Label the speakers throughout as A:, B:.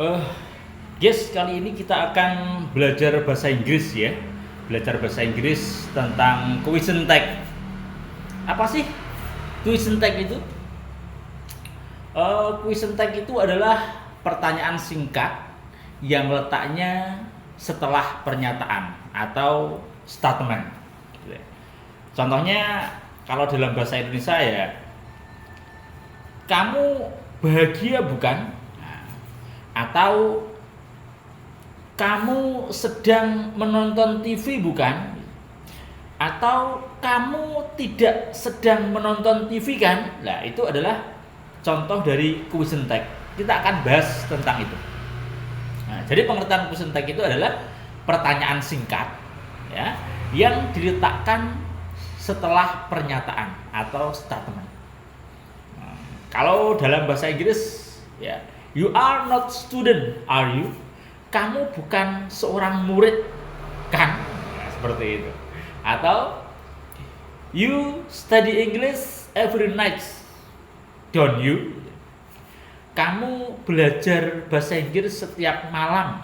A: Eh, Yes, kali ini kita akan belajar bahasa Inggris ya. Belajar bahasa Inggris tentang question tag. Apa sih question tag itu? Question tag itu adalah pertanyaan singkat yang letaknya setelah pernyataan atau statement. Contohnya kalau dalam bahasa Indonesia ya, kamu bahagia bukan? Nah, atau kamu sedang menonton TV bukan? Atau kamu tidak sedang menonton TV kan? Nah, itu adalah contoh dari question tag. Kita akan bahas tentang itu. Nah, jadi pengertian question tag itu adalah pertanyaan singkat ya, yang diletakkan setelah pernyataan atau statement. Nah, kalau dalam bahasa Inggris ya, you are not student, are you? Kamu bukan seorang murid kan? Nah, seperti itu. Atau you study English every night, don't you? Kamu belajar bahasa Inggris setiap malam,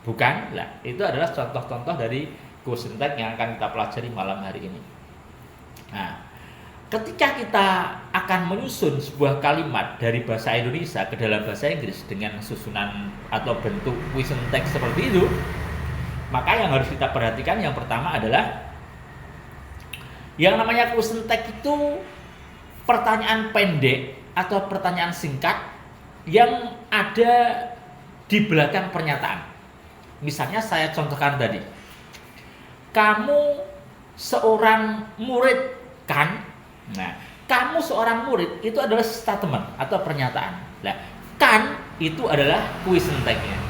A: bukan? Nah, itu adalah contoh-contoh dari question tag yang akan kita pelajari malam hari ini. Nah, ketika kita akan menyusun sebuah kalimat dari bahasa Indonesia ke dalam bahasa Inggris dengan susunan atau bentuk question tag seperti itu, maka yang harus kita perhatikan yang pertama adalah yang namanya question tag itu pertanyaan pendek atau pertanyaan singkat yang ada di belakang pernyataan. Misalnya saya contohkan tadi, kamu seorang murid kan? Nah, kamu seorang murid itu adalah statement atau pernyataan. Nah, kan itu adalah question tag-nya.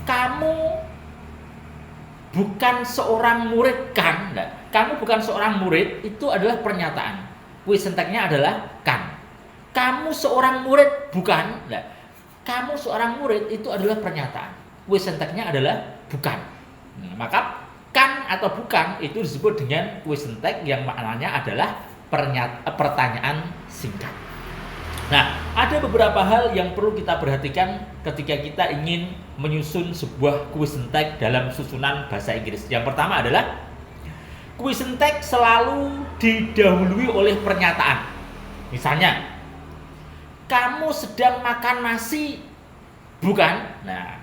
A: Kamu bukan seorang murid kan? Nah, kamu bukan seorang murid itu adalah pernyataan. Question tag-nya adalah kan. Kamu seorang murid bukan? Nah, kamu seorang murid itu adalah pernyataan. Question tag-nya adalah bukan. Nah, maka kan atau bukan itu disebut dengan question tag yang maknanya adalah pertanyaan singkat. Nah, ada beberapa hal yang perlu kita perhatikan ketika kita ingin menyusun sebuah question tag dalam susunan bahasa Inggris. Yang pertama adalah question tag selalu didahului oleh pernyataan. Misalnya, kamu sedang makan nasi bukan? Nah,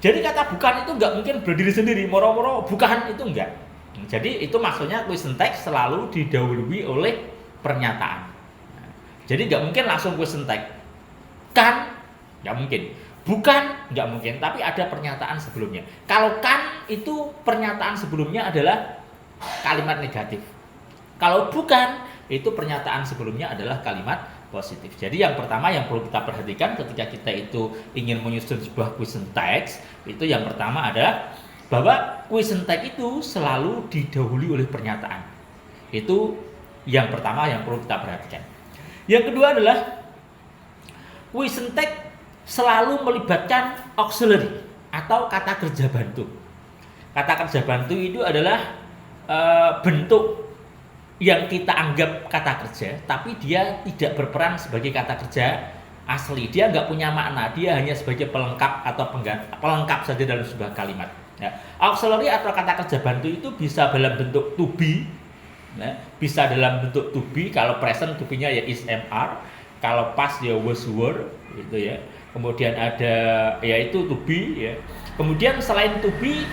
A: jadi kata bukan itu nggak mungkin berdiri sendiri, moro-moro bukan itu enggak. Jadi itu maksudnya question tag selalu didahului oleh pernyataan. Jadi nggak mungkin langsung question tag. Kan? Nggak mungkin. Bukan? Nggak mungkin. Tapi ada pernyataan sebelumnya. Kalau kan itu pernyataan sebelumnya adalah kalimat negatif. Kalau bukan itu pernyataan sebelumnya adalah kalimat positif. Jadi yang pertama yang perlu kita perhatikan ketika kita itu ingin menyusun sebuah question text, itu yang pertama adalah bahwa question tag itu selalu didahului oleh pernyataan. Itu yang pertama yang perlu kita perhatikan. Yang kedua adalah question tag selalu melibatkan auxiliary atau kata kerja bantu. Kata kerja bantu itu adalah bentuk yang kita anggap kata kerja, tapi dia tidak berperan sebagai kata kerja asli. Dia nggak punya makna, dia hanya sebagai pelengkap atau pelengkap saja dalam sebuah kalimat. Ya, auxiliary atau kata kerja bantu itu bisa dalam bentuk to be, ya, bisa dalam bentuk to be. Kalau present to be-nya ya is am, kalau past ya was were, gitu ya. Kemudian ada yaitu to be, ya. Kemudian selain to be,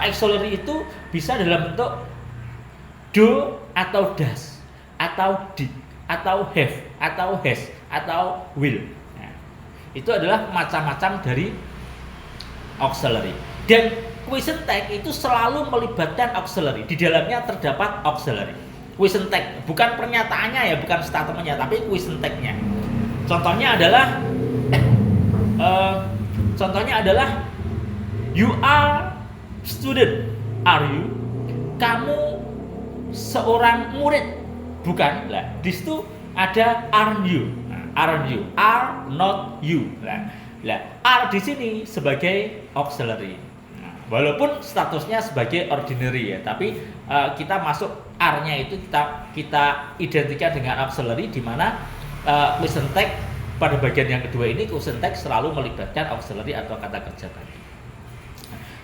A: auxiliary itu bisa dalam bentuk do atau does, atau did, atau have, atau has, atau will. Nah, itu adalah macam-macam dari auxiliary. Dan question tag itu selalu melibatkan auxiliary. Di dalamnya terdapat auxiliary. Question tag bukan pernyataannya ya, bukan statementnya, tapi question tag-nya. Contohnya adalah you are student, are you? Kamu seorang murid bukan? Lah, di situ ada aren't you? Nah, aren't you? Are not you? Lah, are di sini sebagai auxiliary. Walaupun statusnya sebagai ordinary ya, tapi kita masuk R-nya itu kita identikan dengan auxiliary, di mana question tag pada bagian yang kedua ini question text selalu melibatkan auxiliary atau kata kerja tadi.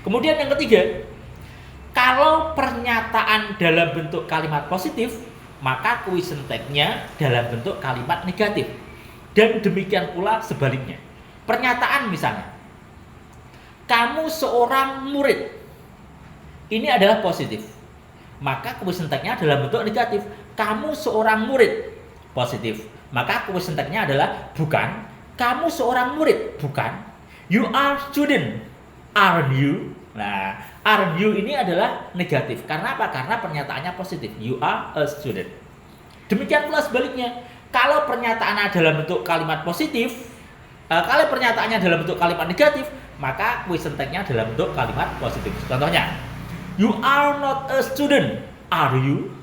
A: Kemudian yang ketiga, kalau pernyataan dalam bentuk kalimat positif, maka question text-nya dalam bentuk kalimat negatif. Dan demikian pula sebaliknya. Pernyataan misalnya, kamu seorang murid. Ini adalah positif. Maka question text-nya dalam bentuk negatif. Kamu seorang murid. Positif. Maka question text-nya adalah bukan. Kamu seorang murid. Bukan. You are student. Aren't you? Nah, aren't you ini adalah negatif. Karena apa? Karena pernyataannya positif. You are a student. Demikian pula sebaliknya. Kalau pernyataannya dalam bentuk kalimat positif, kalau pernyataannya dalam bentuk kalimat negatif, maka question text-nya dalam bentuk kalimat positif. Contohnya, you are not a student, are you?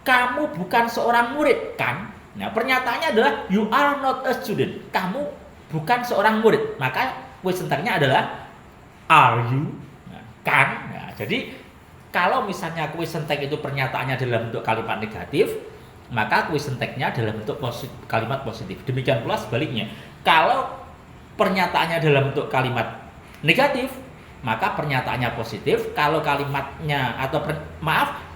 A: Kamu bukan seorang murid, kan? Nah, pernyataannya adalah you are not a student. Kamu bukan seorang murid. Maka question text-nya adalah are you? Nah, kan? Nah, jadi kalau misalnya question text itu pernyataannya dalam bentuk kalimat negatif, maka question text-nya dalam bentuk kalimat positif. Demikian pula sebaliknya. Kalau pernyataannya dalam bentuk kalimat negatif, maka pernyataannya positif. Kalau kalimatnya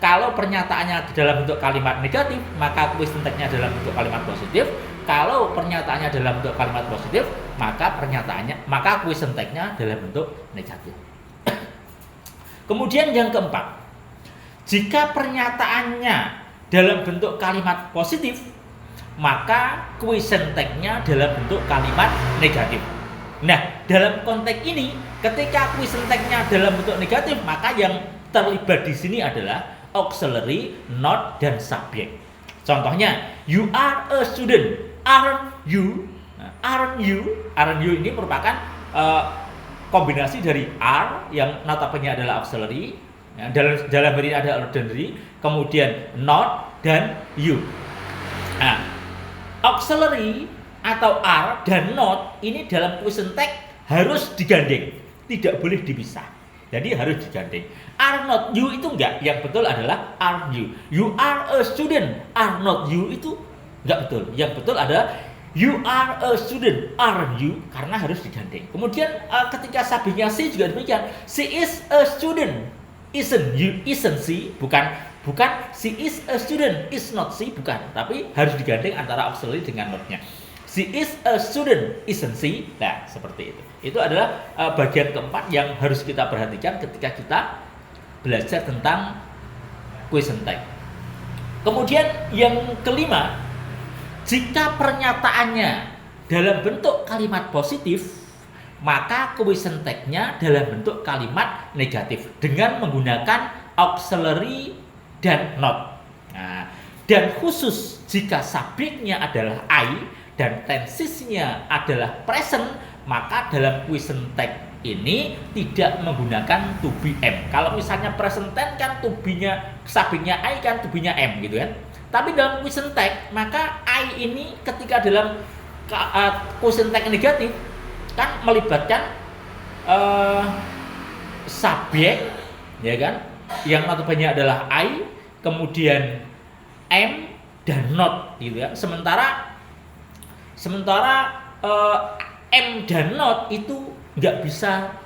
A: kalau pernyataannya dalam bentuk kalimat negatif, maka question text-nya dalam bentuk kalimat positif. Kalau pernyataannya dalam bentuk kalimat positif, maka question text-nya dalam bentuk negatif. Kemudian yang keempat, jika pernyataannya dalam bentuk kalimat positif, maka question text-nya dalam bentuk kalimat negatif. Nah, dalam konteks ini, ketika question text-nya dalam bentuk negatif, maka yang terlibat di sini adalah auxiliary, not, dan subjek. Contohnya, you are a student. Aren't you? Nah, aren't you ini merupakan kombinasi dari are yang notabene adalah auxiliary, ya, dalam hal ini ada ordinary, kemudian not dan you. Nah, auxiliary atau are dan not ini dalam question text harus digandeng, tidak boleh dipisah. Jadi harus digandeng. Are not you itu enggak, yang betul adalah are you. You are a student, are not you itu enggak betul. Yang betul adalah you are a student, aren't you? Karena harus digandeng. Kemudian ketika subjeknya she juga demikian. She is a student, isn't you? Isn't she? Bukan she is a student, is not she? Bukan. Tapi harus digandeng antara auxiliary dengan not-nya. She is a student, isn't she? Nah, seperti itu. Itu adalah bagian keempat yang harus kita perhatikan ketika kita belajar tentang question text. Kemudian yang kelima, jika pernyataannya dalam bentuk kalimat positif, maka question text-nya dalam bentuk kalimat negatif dengan menggunakan auxiliary dan not. Nah, dan khusus jika subjeknya adalah I dan tensesnya adalah present, maka dalam question text ini tidak menggunakan to be am. Kalau misalnya present tense kan to be-nya subjeknya I kan to be-nya am gitu kan. Tapi dalam question text, maka I ini ketika dalam question text negatif kan melibatkan subjek, ya kan, yang notabene adalah I, kemudian am dan not, gitu ya. Sementara am dan not itu nggak bisa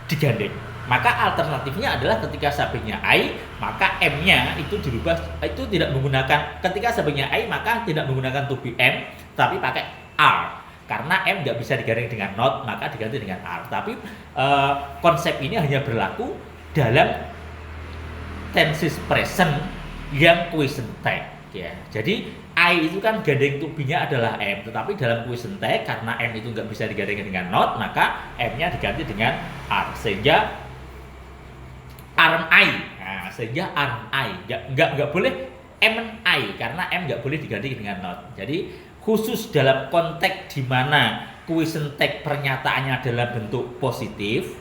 A: digandeng. Maka alternatifnya adalah ketika subjeknya I, maka M-nya itu dirubah, itu tidak menggunakan, ketika subjeknya I maka tidak menggunakan to be am, tapi pakai are. Karena M nggak bisa digandeng dengan not, maka diganti dengan are. Tapi konsep ini hanya berlaku dalam tenses present yang question text. Ya, jadi I itu kan gandeng to be-nya adalah M, tetapi dalam question text karena M itu nggak bisa digandeng dengan not, maka M-nya diganti dengan are, sehingga aren't I. Nah, sehingga aren't I nggak boleh am I karena M nggak boleh diganti dengan not. Jadi khusus dalam konteks di mana question text pernyataannya dalam bentuk positif,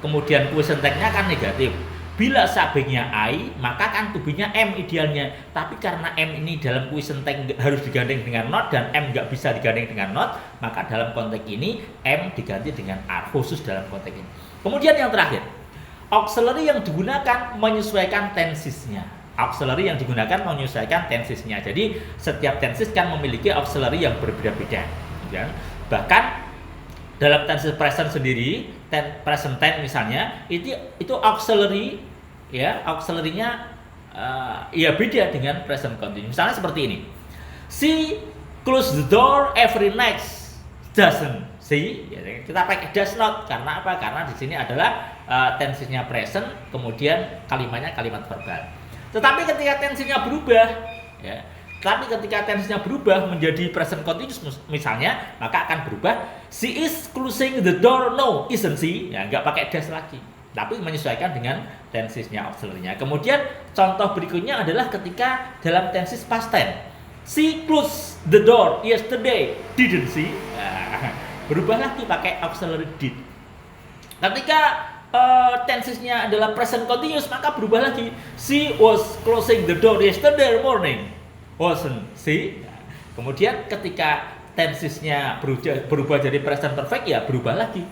A: kemudian question text-nya kan negatif. Bila subjeknya I, maka kan to be-nya M idealnya. Tapi karena M ini dalam question text harus digandeng dengan not dan M nggak bisa digandeng dengan not, maka dalam konteks ini M diganti dengan are, khusus dalam konteks ini. Kemudian yang terakhir, auxiliary yang digunakan menyesuaikan tensesnya. Auxiliary yang digunakan menyesuaikan tensesnya. Jadi setiap tenses kan memiliki auxiliary yang berbeda-beda. Ya. Bahkan dalam tenses present sendiri, present tense misalnya, itu auxiliary, ya, auxiliary-nya ya beda dengan present continuous. Misalnya seperti ini. She close the door every night. Doesn't she? Ya, kita pakai does not karena apa? Karena di sini adalah tensesnya present, kemudian kalimatnya kalimat verbal. Tetapi ketika tensesnya berubah, ya, menjadi present continuous misalnya, maka akan berubah she is closing the door, no, isn't she? Ya, nggak pakai does lagi, tapi menyesuaikan dengan tensesnya auxiliary-nya. Kemudian contoh berikutnya adalah ketika dalam tenses past tense. She closed the door yesterday, didn't she? Nah, berubah lagi pakai auxiliary did. Ketika tensesnya adalah present continuous, maka berubah lagi. She was closing the door yesterday morning, wasn't she? Nah, kemudian ketika tensesnya berubah jadi present perfect, ya berubah lagi.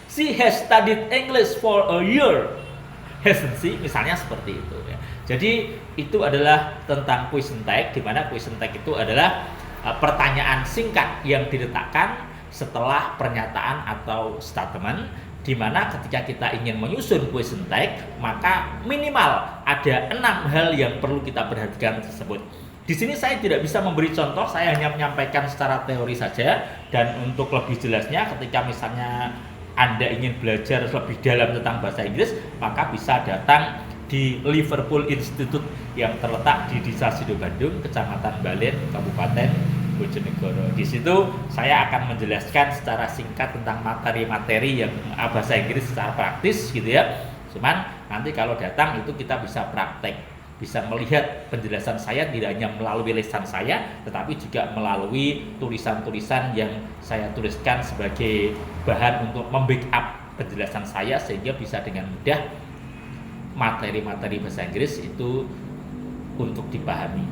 A: She has studied English for a year, hasn't she? Misalnya seperti itu. Ya. Jadi itu adalah tentang question tag, di mana question tag itu adalah pertanyaan singkat yang diletakkan setelah pernyataan atau statement, di mana ketika kita ingin menyusun question tag, maka minimal ada 6 hal yang perlu kita perhatikan tersebut. Di sini saya tidak bisa memberi contoh, saya hanya menyampaikan secara teori saja. Dan untuk lebih jelasnya, ketika misalnya Anda ingin belajar lebih dalam tentang bahasa Inggris, maka bisa datang di Liverpool Institute yang terletak di Desa Sido Bandung, Kecamatan Balen, Kabupaten Bojonegoro. Di situ saya akan menjelaskan secara singkat tentang materi-materi yang bahasa Inggris secara praktis gitu ya. Cuman nanti kalau datang itu kita bisa praktek, bisa melihat penjelasan saya tidak hanya melalui lisan saya, tetapi juga melalui tulisan-tulisan yang saya tuliskan sebagai bahan untuk membackup penjelasan saya, sehingga bisa dengan mudah materi-materi bahasa Inggris itu untuk dipahami.